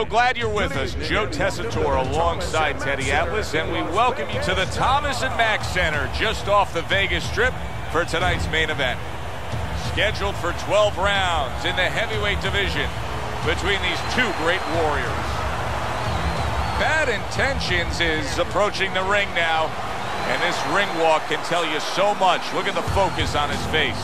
Glad you're with us. Joe Tessitore alongside Teddy Atlas, and we welcome you to the Thomas and Mack Center just off the Vegas Strip for tonight's main event. Scheduled for 12 rounds in the heavyweight division between these two great warriors. Bad Intentions is approaching the ring now, and this ring walk can tell you so much. Look at the focus on his face.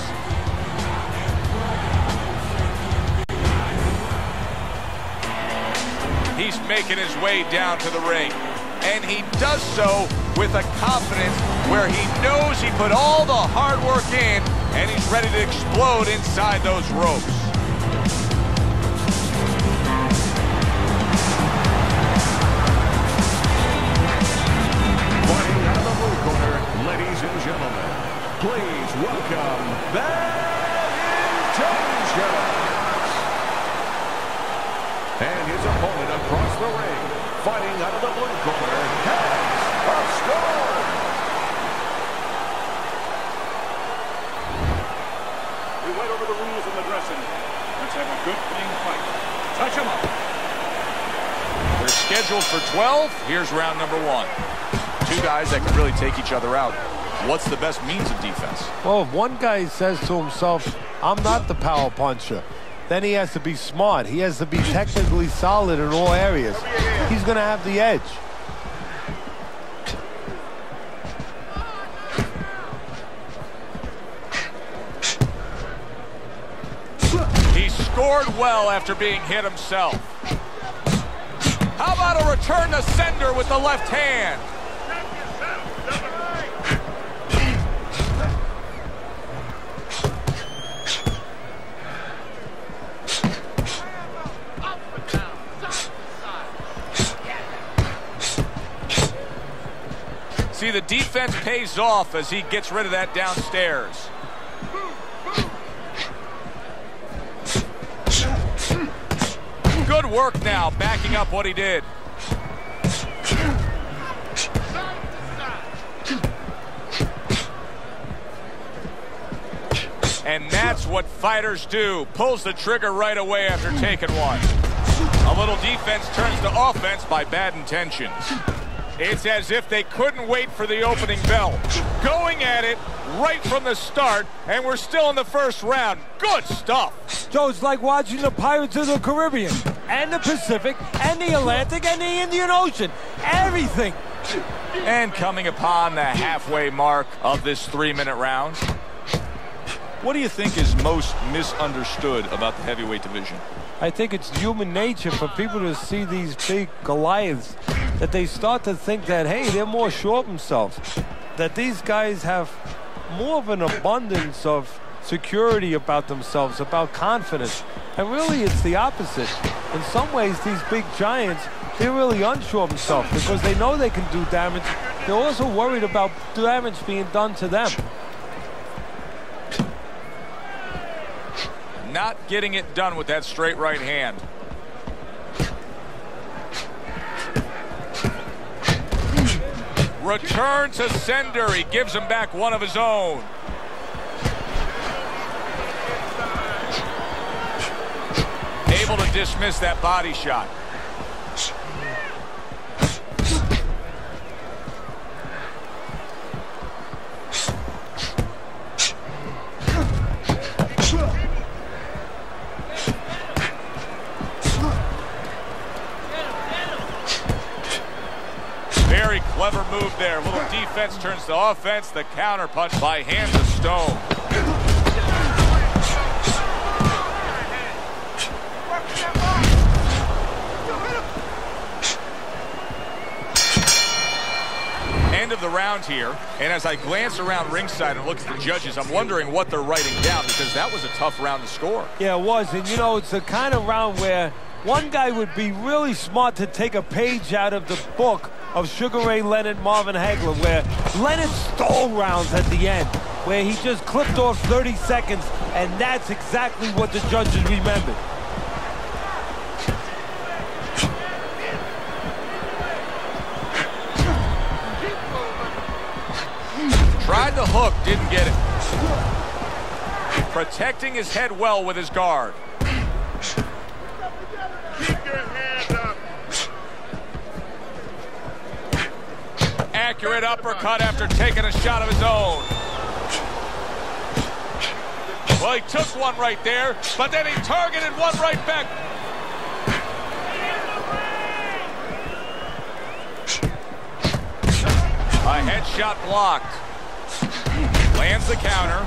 He's making his way down to the ring, and he does so with a confidence where he knows he put all the hard work in, and he's ready to explode inside those ropes. Fighting out of the blue corner, ladies and gentlemen, please welcome Bad Intentions. And his opponent across the ring, fighting out of the blue corner, has a score. We went over the rules in the dressing. Let's have a good, clean fight. Touch him up. They're scheduled for 12. Here's round number 1. Two guys that can really take each other out. What's the best means of defense? Well, if one guy says to himself, I'm not the power puncher, then he has to be smart. He has to be technically solid in all areas. He's going to have the edge. He scored well after being hit himself. How about a return to sender with the left hand? See, the defense pays off as he gets rid of that downstairs. Good work now, backing up what he did. And that's what fighters do. Pulls the trigger right away after taking one. A little defense turns to offense by Bad Intentions. It's as if they couldn't wait for the opening bell. Going at it right from the start, and we're still in the first round. Good stuff. Joe, it's like watching the Pirates of the Caribbean, and the Pacific, and the Atlantic, and the Indian Ocean. Everything. And coming upon the halfway mark of this 3-minute round. What do you think is most misunderstood about the heavyweight division? I think it's human nature for people to see these big Goliaths, that they start to think that, hey, they're more sure of themselves, that these guys have more of an abundance of security about themselves, about confidence. And really, it's the opposite. In some ways, these big giants, they're really unsure of themselves because they know they can do damage. They're also worried about damage being done to them. Not getting it done with that straight right hand. Return to sender. He gives him back one of his own. Able to dismiss that body shot. Very clever move there. Little defense turns to offense. The counter punch by Hands of Stone. End of the round here. And as I glance around ringside and look at the judges, I'm wondering what they're writing down, because that was a tough round to score. Yeah, it was. And, you know, it's the kind of round where one guy would be really smart to take a page out of the book of Sugar Ray Leonard, Marvin Hagler, where Leonard stole rounds at the end, where he just clipped off 30 seconds, and that's exactly what the judges remembered. Tried the hook, didn't get it. Protecting his head well with his guard. Keep your hand up. accurate uppercut after taking a shot of his own. Well, he took one right there, but then he targeted one right back. A headshot blocked. Lands the counter.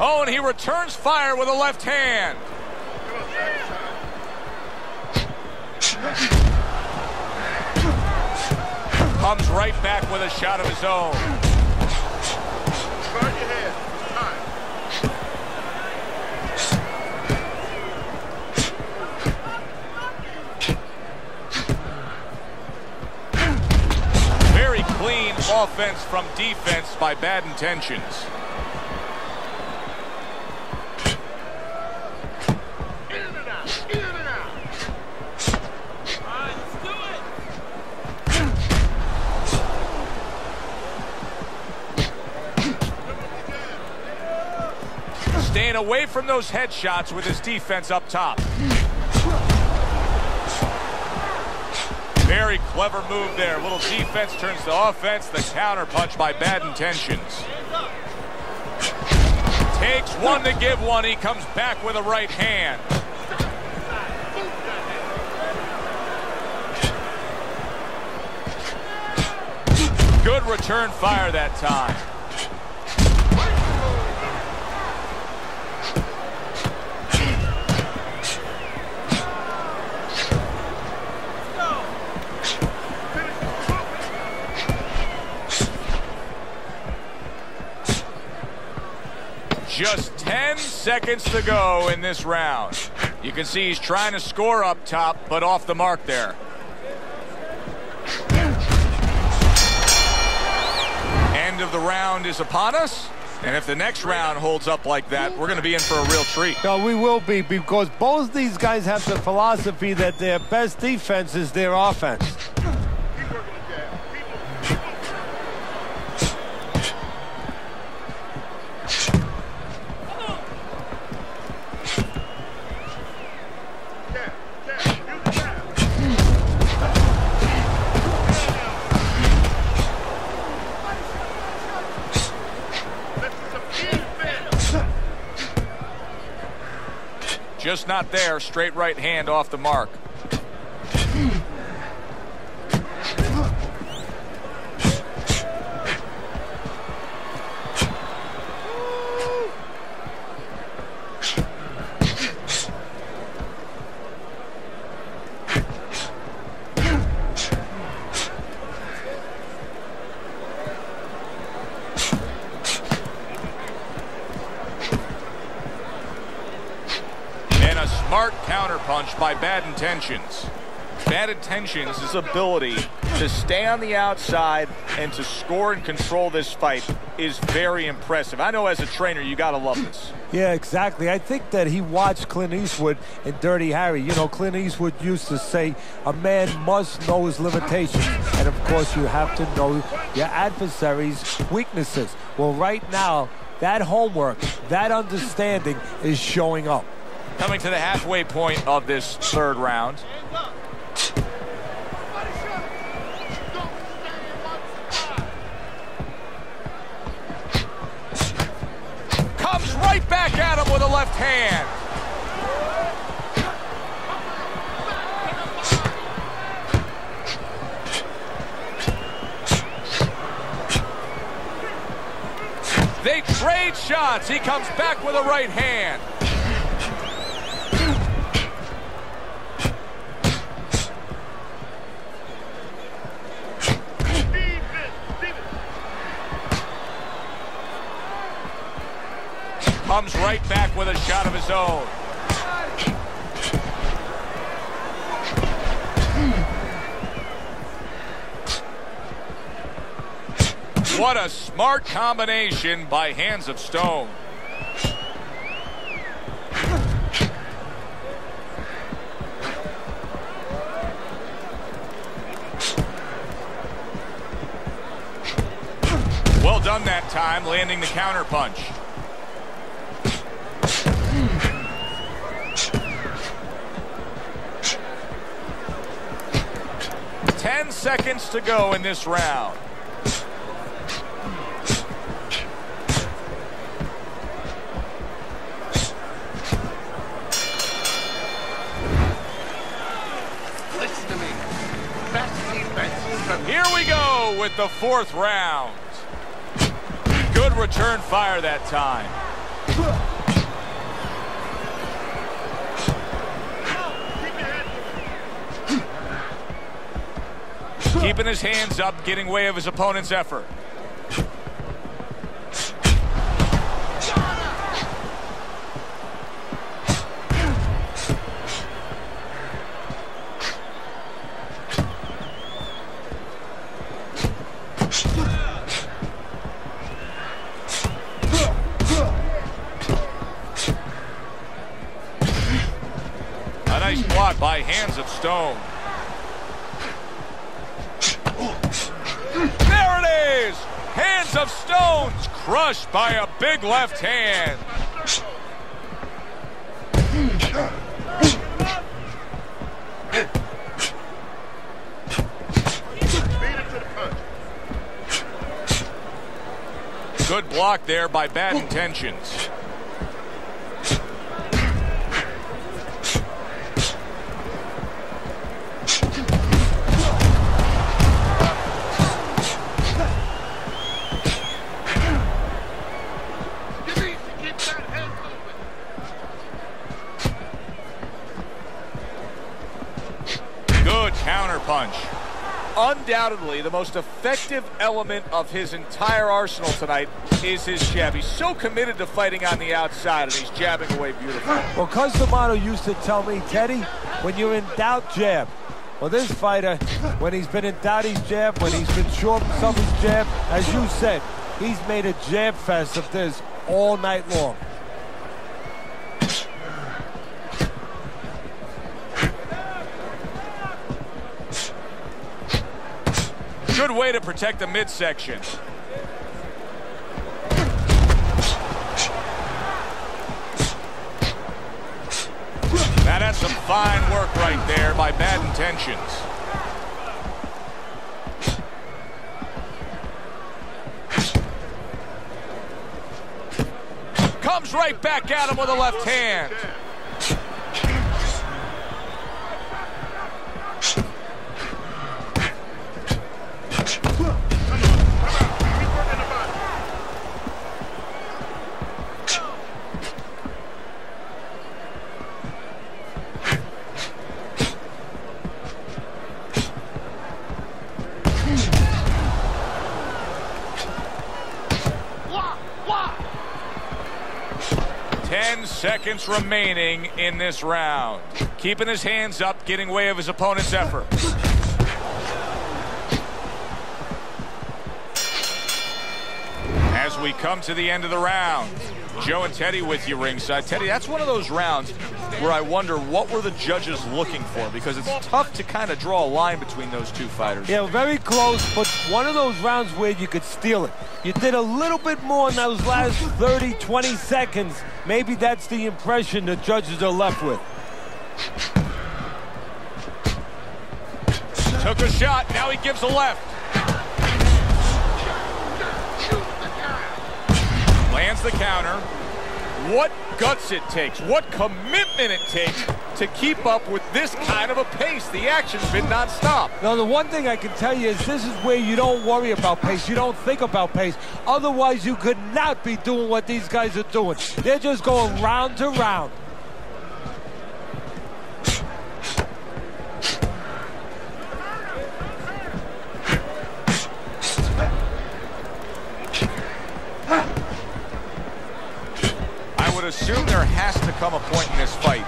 Oh, and he returns fire with a left hand. Comes right back with a shot of his own. Guard your head. Very clean offense from defense by Bad Intentions. Staying away from those headshots with his defense up top. Very clever move there. Little defense turns to offense. The counter punch by Bad Intentions. Takes one to give one. He comes back with a right hand. Good return fire that time. Just 10 seconds to go in this round. You can see he's trying to score up top, but off the mark there. End of the round is upon us. And if the next round holds up like that, we're going to be in for a real treat. No, we will be, because both these guys have the philosophy that their best defense is their offense. Just not there. Straight right hand off the mark. Smart counter punch by Bad Intentions. Bad Intentions' his ability to stay on the outside and to score and control this fight is very impressive. I know as a trainer, you got to love this. Yeah, exactly. I think that he watched Clint Eastwood in Dirty Harry. You know, Clint Eastwood used to say, a man must know his limitations. And, of course, you have to know your adversary's weaknesses. Well, right now, that homework, that understanding is showing up. Coming to the halfway point of this third round. Comes right back at him with a left hand. They trade shots. He comes back with a right hand. Comes right back with a shot of his own. What a smart combination by Hands of Stone. time, landing the counter punch. Ten seconds to go in this round. Listen to me. Best defense is the... Here we go with the fourth round. Good return fire that time. Keeping his hands up, getting way of his opponent's effort. A nice block by Hands of Stone. There it is! Hands of Stone's crushed by a big left hand. Good block there by Bad Intentions. Counter punch. Undoubtedly, the most effective element of his entire arsenal tonight is his jab. He's so committed to fighting on the outside, and he's jabbing away beautifully. Well, Customato used to tell me, Teddy, when you're in doubt, jab. Well, this fighter, when he's been in doubt, he's jabbed. When he's been short himself, he's jabbed. As you said, he's made a jab fest of this all night long. Good way to protect the midsection. Now that's some fine work right there by Bad Intentions. Comes right back at him with a left hand. Seconds remaining in this round. Keeping his hands up, getting way of his opponent's effort. As we come to the end of the round, Joe and Teddy with you ringside. Teddy, that's one of those rounds where I wonder what were the judges looking for, because it's tough to kind of draw a line between those two fighters. Yeah, very close, but one of those rounds where you could steal it. You did a little bit more in those last 30, 20 seconds. Maybe that's the impression the judges are left with. Took a shot, now he gives a left. Lands the counter. What guts it takes, what commitment it takes to keep up with this kind of a pace. The action's been nonstop. Now, the one thing I can tell you is this is where you don't worry about pace. You don't think about pace. Otherwise, you could not be doing what these guys are doing. They're just going round to round. Assume there has to come a point in this fight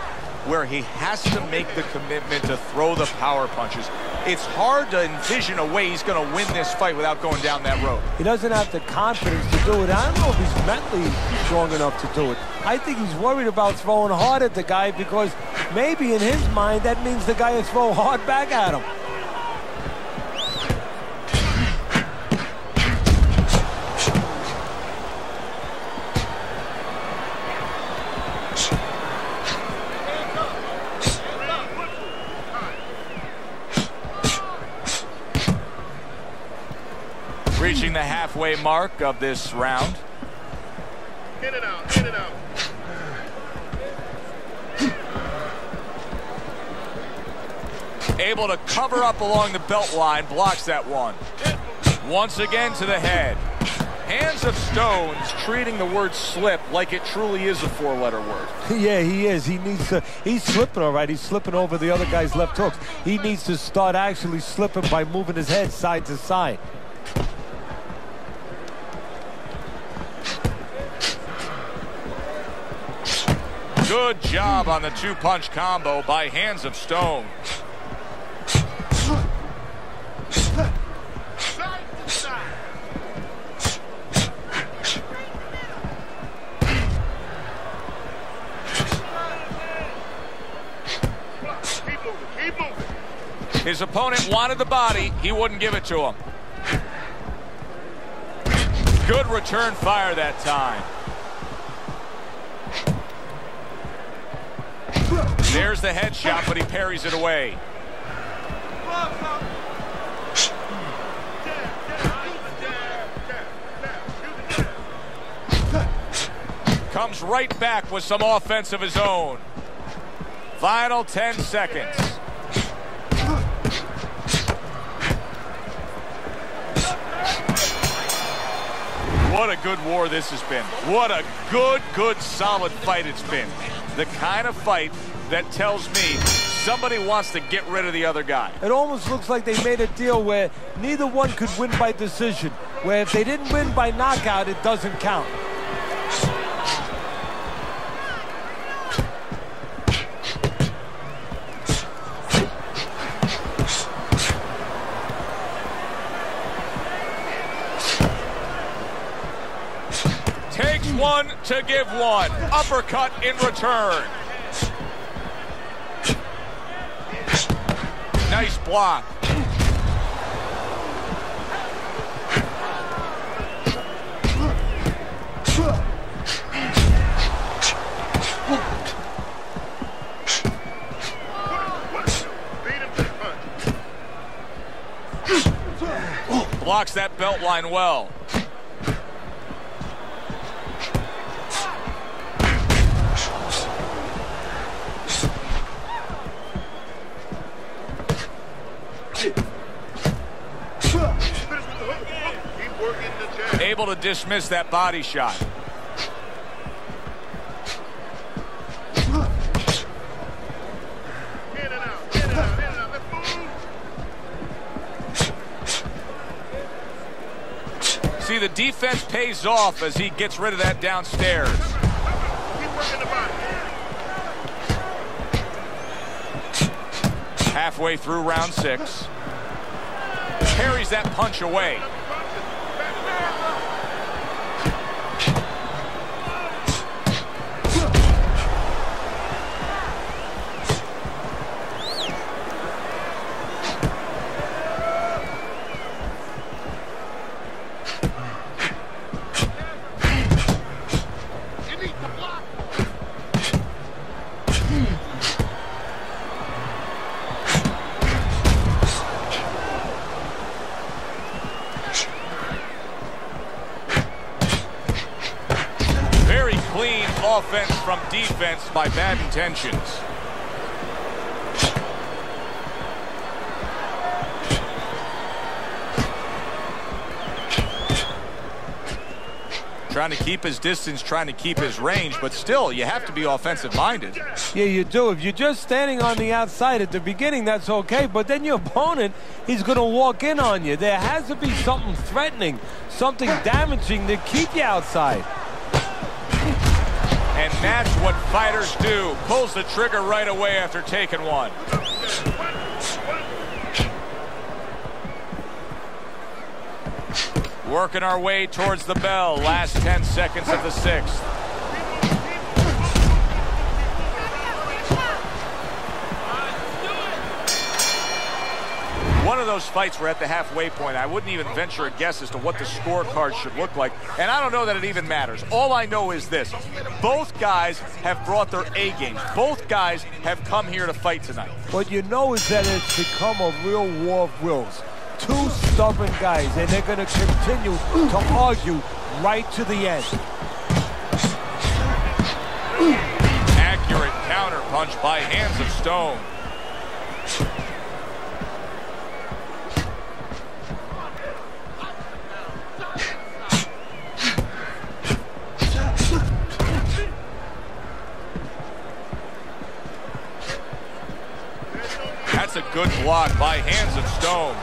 where he has to make the commitment to throw the power punches. It's hard to envision a way he's going to win this fight without going down that road. He doesn't have the confidence to do it. I don't know if he's mentally strong enough to do it. I think he's worried about throwing hard at the guy because maybe in his mind that means the guy will throw hard back at him. halfway mark of this round. In and out, in and out. Able to cover up along the belt line, blocks that one. Once again to the head. Hands of Stone's treating the word slip like it truly is a four-letter word. Yeah, he is. He needs to. He's slipping all right. He's slipping over the other guy's left hooks. He needs to start actually slipping by moving his head side to side. Good job on the two-punch combo by Hands of Stone. His opponent wanted the body. He wouldn't give it to him. Good return fire that time. There's the headshot, but he parries it away. Comes right back with some offense of his own. Final 10 seconds. What a good war this has been. What a good, solid fight it's been. The kind of fight that tells me somebody wants to get rid of the other guy. It almost looks like they made a deal where neither one could win by decision, where if they didn't win by knockout, it doesn't count. Takes one to give one. Uppercut in return. Nice block. Blocks that belt line well. Able to dismiss that body shot. See, the defense pays off as he gets rid of that downstairs. Halfway through round 6. Carries that punch away. Offense from defense by bad intentions. Trying to keep his distance, trying to keep his range, but still, you have to be offensive-minded. Yeah, you do. If you're just standing on the outside at the beginning, that's okay, but then your opponent, he's going to walk in on you. There has to be something threatening, something damaging to keep you outside. And that's what fighters do. Pulls the trigger right away after taking one. Working our way towards the bell. Last 10 seconds of the 6th. One of those fights were at the halfway point. I wouldn't even venture a guess as to what the scorecard should look like. And I don't know that it even matters. All I know is this. Both guys have brought their A games. Both guys have come here to fight tonight. What you know is that it's become a real war of wills. two stubborn guys, and they're going to continue to argue right to the end. Accurate counter punch by Hands of Stone. That's a good block by Hands of Stone.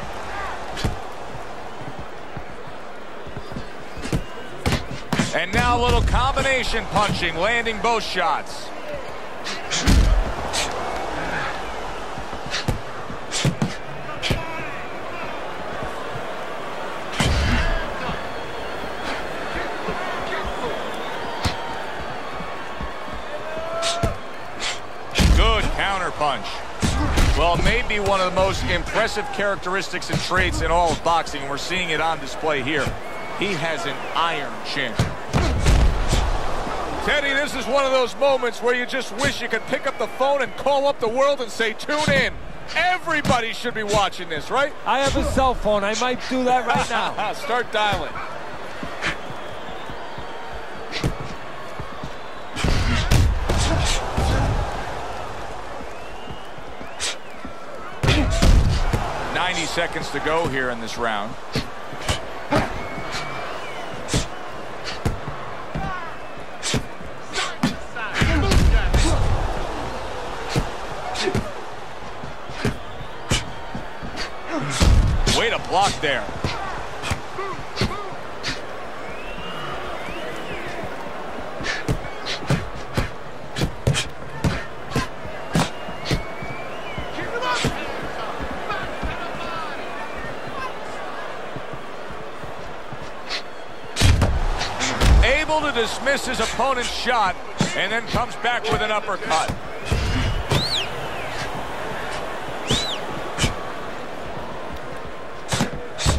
And now a little combination punching, landing both shots. Good counter punch. Well, maybe one of the most impressive characteristics and traits in all of boxing, and we're seeing it on display here. He has an iron chin. Teddy, this is one of those moments where you just wish you could pick up the phone and call up the world and say, tune in. Everybody should be watching this, right? I have a cell phone. I might do that right now. Start dialing. Seconds to go here in this round. Way to block there. To dismiss his opponent's shot and then comes back with an uppercut.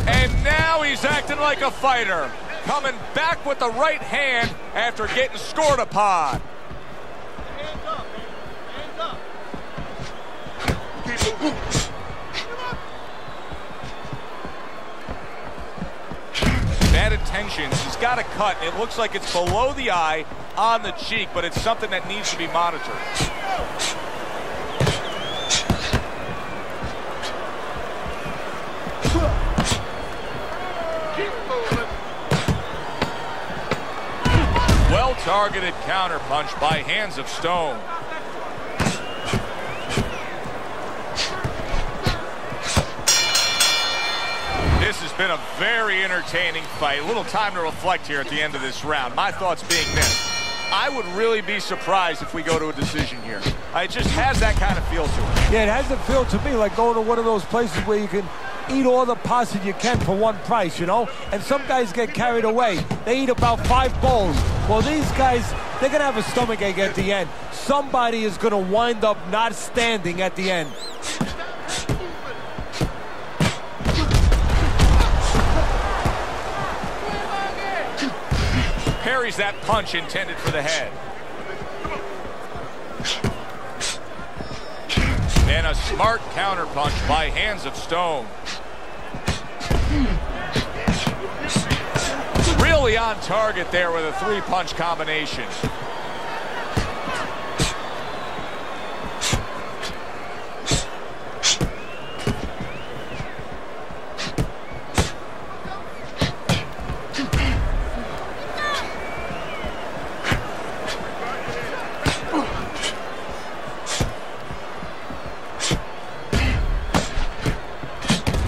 And now he's acting like a fighter, coming back with the right hand after getting scored upon. Hands up, man. Hands up. Keep moving. Bad intentions. He's got a cut. It looks like it's below the eye on the cheek, but it's something that needs to be monitored. Well-targeted counter punch by Hands of Stone. This has been a very entertaining fight. A little time to reflect here at the end of this round. My thoughts being this: I would really be surprised if we go to a decision here. It just has that kind of feel to it. Yeah, it has a feel to me like going to one of those places where you can eat all the pasta you can for one price, you know? And some guys get carried away. They eat about 5 bowls. Well, these guys, they're going to have a stomachache at the end. Somebody is going to wind up not standing at the end. Parries that punch intended for the head. And a smart counter punch by Hands of Stone. Really on target there with a 3-punch combination.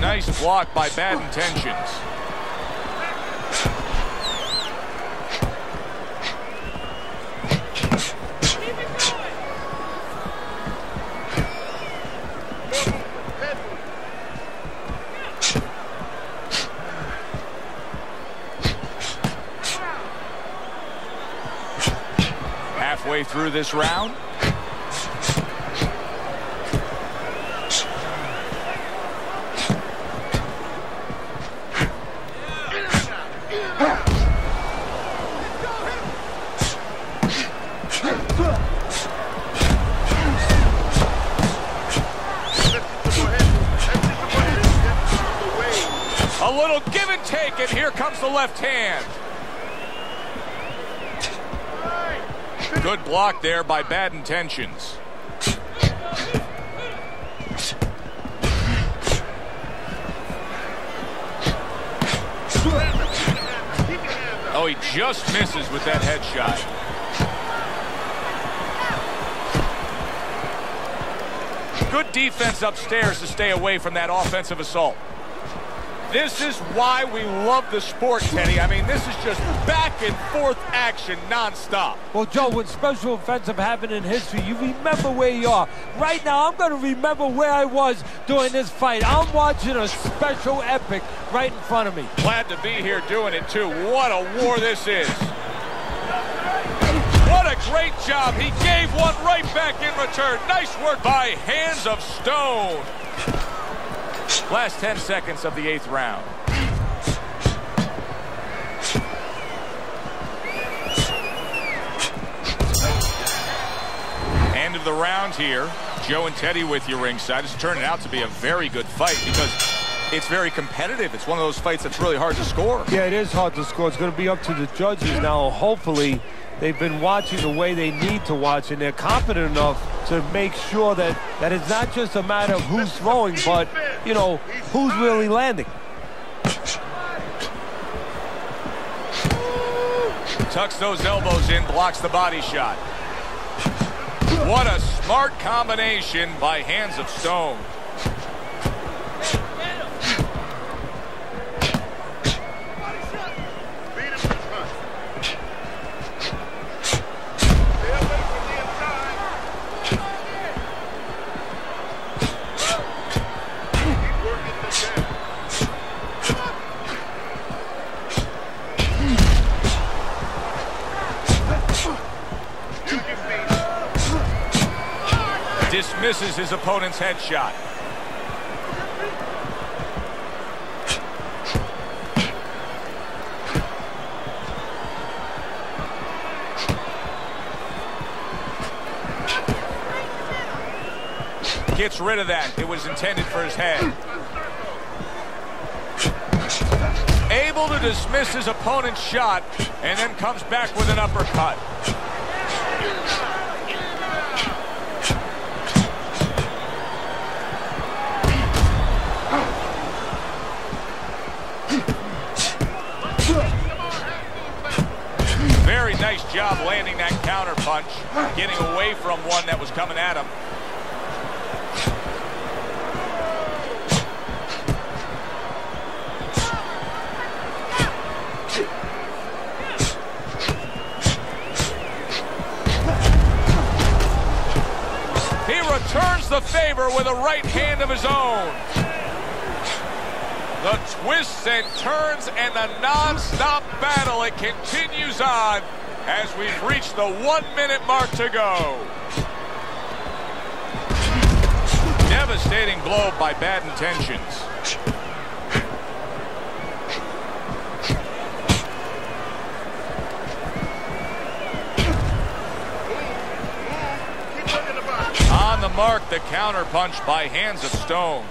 Nice block by Bad Intentions. Halfway through this round. and here comes the left hand. Good block there by Bad Intentions. Oh, he just misses with that headshot. Good defense upstairs to stay away from that offensive assault. This is why we love the sport, Teddy. I mean, this is just back and forth action nonstop. Well, Joe, when special offensive happened in history, you remember where you are. Right now, I'm going to remember where I was during this fight. I'm watching a special epic right in front of me. Glad to be here doing it, too. What a war this is. What a great job. He gave one right back in return. Nice work by Hands of Stone. Last 10 seconds of the 8th round. End of the round here. Joe and Teddy with you ringside. It's turning out to be a very good fight because it's very competitive. It's one of those fights that's really hard to score. Yeah, it is hard to score. It's going to be up to the judges now. Hopefully, they've been watching the way they need to watch, and they're confident enough to make sure that it's not just a matter of who's throwing, but, you know, who's really landing. Tucks those elbows in, blocks the body shot. What a smart combination by Hands of Stone. Dismisses his opponent's headshot. Gets rid of that. It was intended for his head. Able to dismiss his opponent's shot and then comes back with an uppercut. Very nice job landing that counter punch, getting away from one that was coming at him. He returns the favor with a right hand of his own. The twists and turns and the non-stop battle, it continues on as we've reached the 1-minute mark to go. Devastating blow by Bad Intentions. On the mark, the counter punch by Hands of Stone.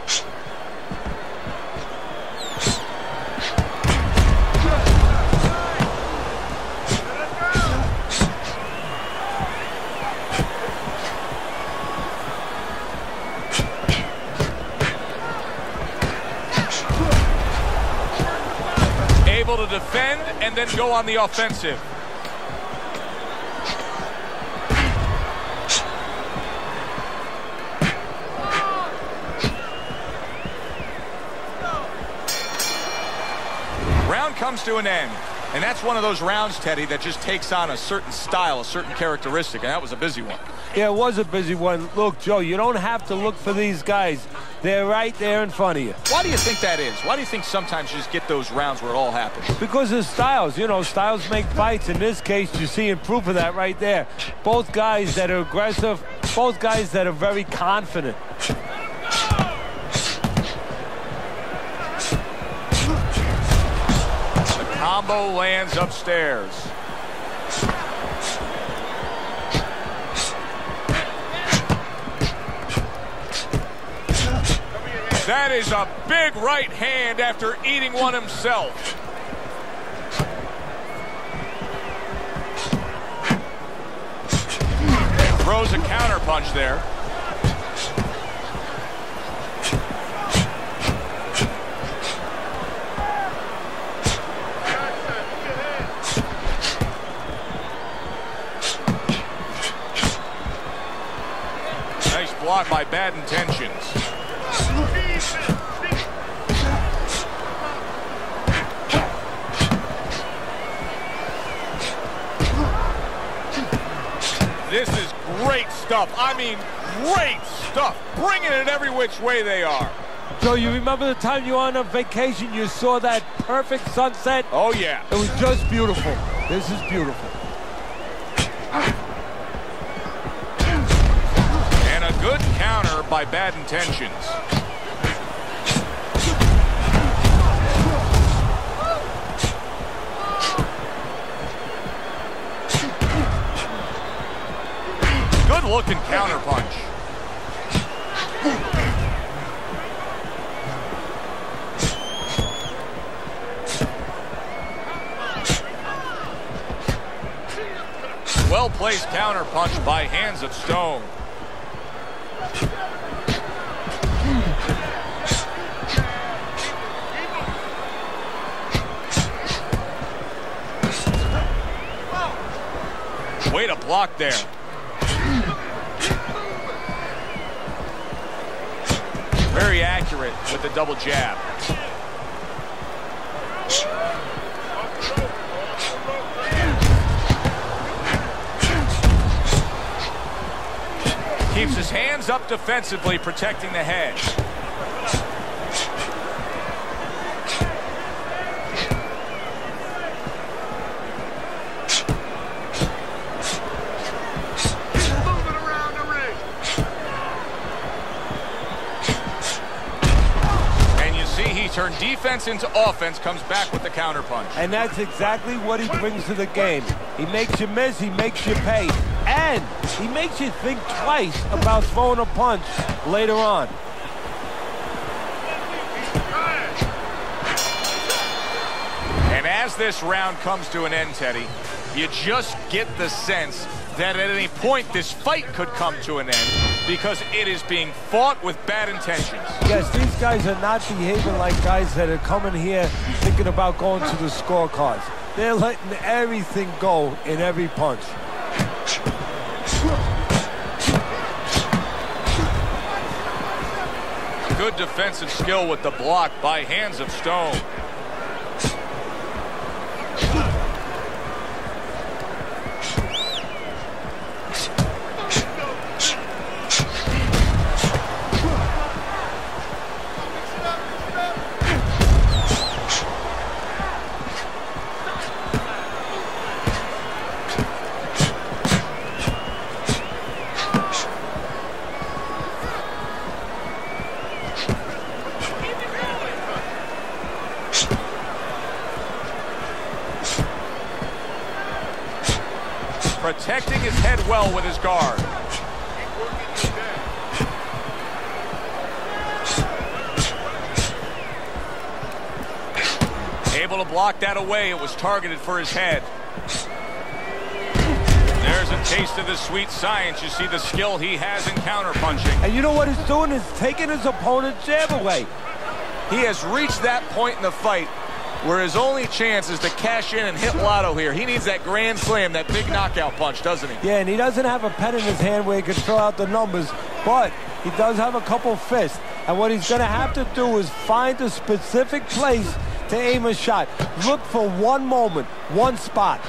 Able to defend and then go on the offensive. Round comes to an end, and that's one of those rounds, Teddy, that just takes on a certain style, a certain characteristic, and that was a busy one. Yeah, it was a busy one. Look, Joe, you don't have to look for these guys. They're right there in front of you. Why do you think that is? Why do you think sometimes you just get those rounds where it all happens? Because of styles. You know, styles make fights. In this case, you're seeing proof of that right there. Both guys that are aggressive, both guys that are very confident. The combo lands upstairs. That is a big right hand after eating one himself. Throws a counter punch there. Nice block by Bad Intentions. This is great stuff. I mean, great stuff. Bringing it every which way they are. Joe, you remember the time you were on a vacation, you saw that perfect sunset? Oh, yeah. It was just beautiful. This is beautiful. And a good counter by Bad Intentions. Good-looking counter punch. Well-placed counter punch by Hands of Stone. Way to block there. Very accurate with the double jab. Keeps his hands up defensively, protecting the head. Moving around the ring. And you see he turned defense into offense, comes back with the counter punch. And that's exactly what he brings to the game. He makes you miss, he makes you pay. And he makes you think twice about throwing a punch later on. And as this round comes to an end, Teddy, you just get the sense that at any point this fight could come to an end because it is being fought with bad intentions. Yes, these guys are not behaving like guys that are coming here thinking about going to the scorecards. They're letting everything go in every punch. Good defensive skill with the block by Hands of Stone. Protecting his head well with his guard. Able to block that away. It was targeted for his head. There's a taste of the sweet science. You see the skill he has in counterpunching. And you know what he's doing is taking his opponent's jab away. He has reached that point in the fight where his only chance is to cash in and hit lotto here. He needs that grand slam, that big knockout punch, doesn't he? Yeah, and he doesn't have a pen in his hand where he can throw out the numbers, but he does have a couple fists. And what he's going to have to do is find a specific place to aim a shot. Look for one moment, one spot.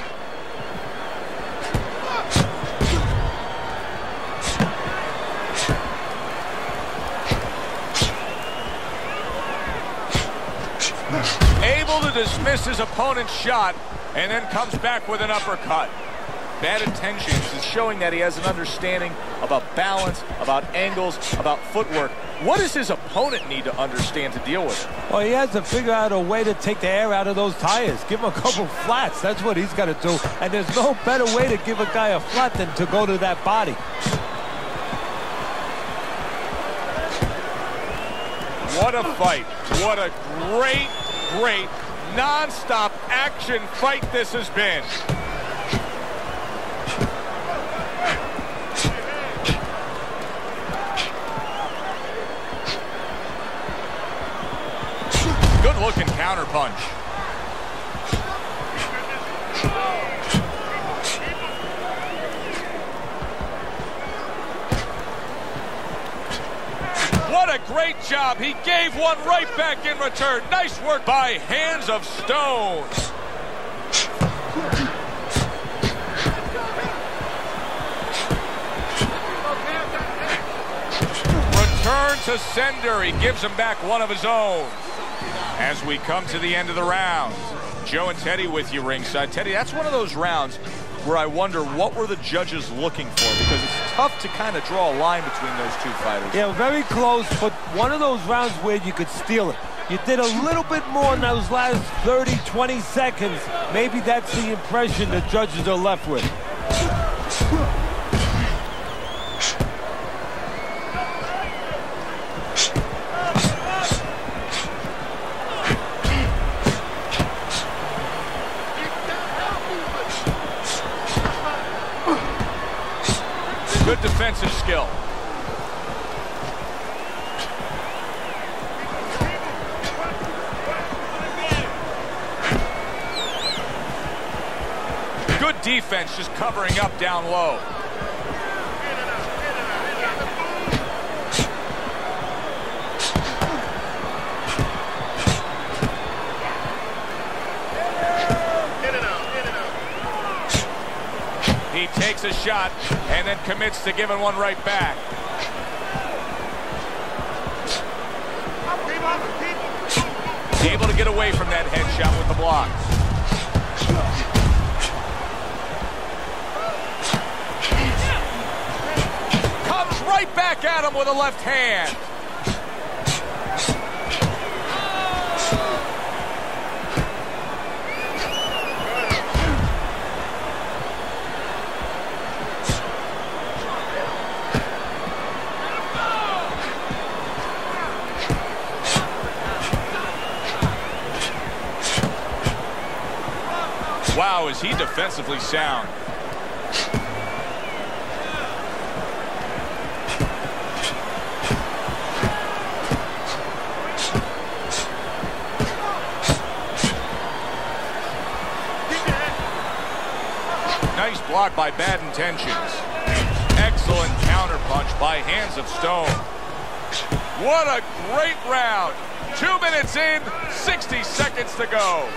Able to dismiss his opponent's shot and then comes back with an uppercut. Bad Intentions is showing that he has an understanding about balance, about angles, about footwork. What does his opponent need to understand to deal with it? Well, he has to figure out a way to take the air out of those tires. Give him a couple flats. That's what he's got to do. And there's no better way to give a guy a flat than to go to that body. What a fight. What a great, great, non-stop action fight this has been. What a great job. He gave one right back in return. Nice work by Hands of Stone. Return to sender. He gives him back one of his own. As we come to the end of the round, Joe and Teddy with you ringside. Teddy, that's one of those rounds where I wonder what were the judges looking for, because it's tough to kind of draw a line between those two fighters. Yeah, very close, but one of those rounds where you could steal it. You did a little bit more in those last 30, 20 seconds. Maybe that's the impression the judges are left with. Good defensive skill. Good defense, just covering up down low. He takes a shot and then commits to giving one right back. Able to get away from that headshot with the block. Comes right back at him with a left hand. Wow, is he defensively sound. Nice block by Bad Intentions. Excellent counterpunch by Hands of Stone. What a great round. 2 minutes in, 60 seconds to go.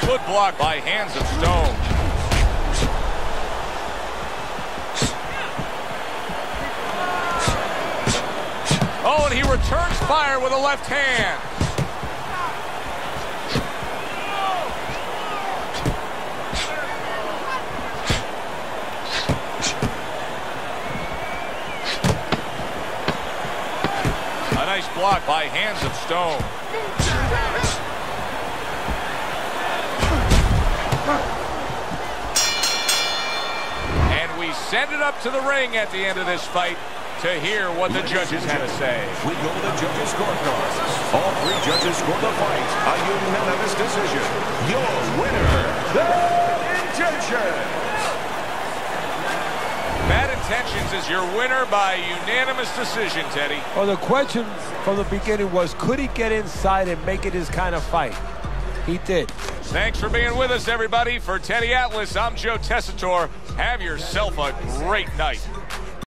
Good block by Hands of Stone. Oh, and he returns fire with a left hand. A nice block by Hands of Stone. And we send it up to the ring at the end of this fight to hear what the judges had to say. We go to the judges' scorecard. All three judges scored the fight a unanimous decision. Your winner, Bad Intentions. Bad Intentions is your winner by unanimous decision, Teddy. Well, the question from the beginning was, could he get inside and make it his kind of fight? He did. Thanks for being with us, everybody. For Teddy Atlas, I'm Joe Tessitore. Have yourself a great night.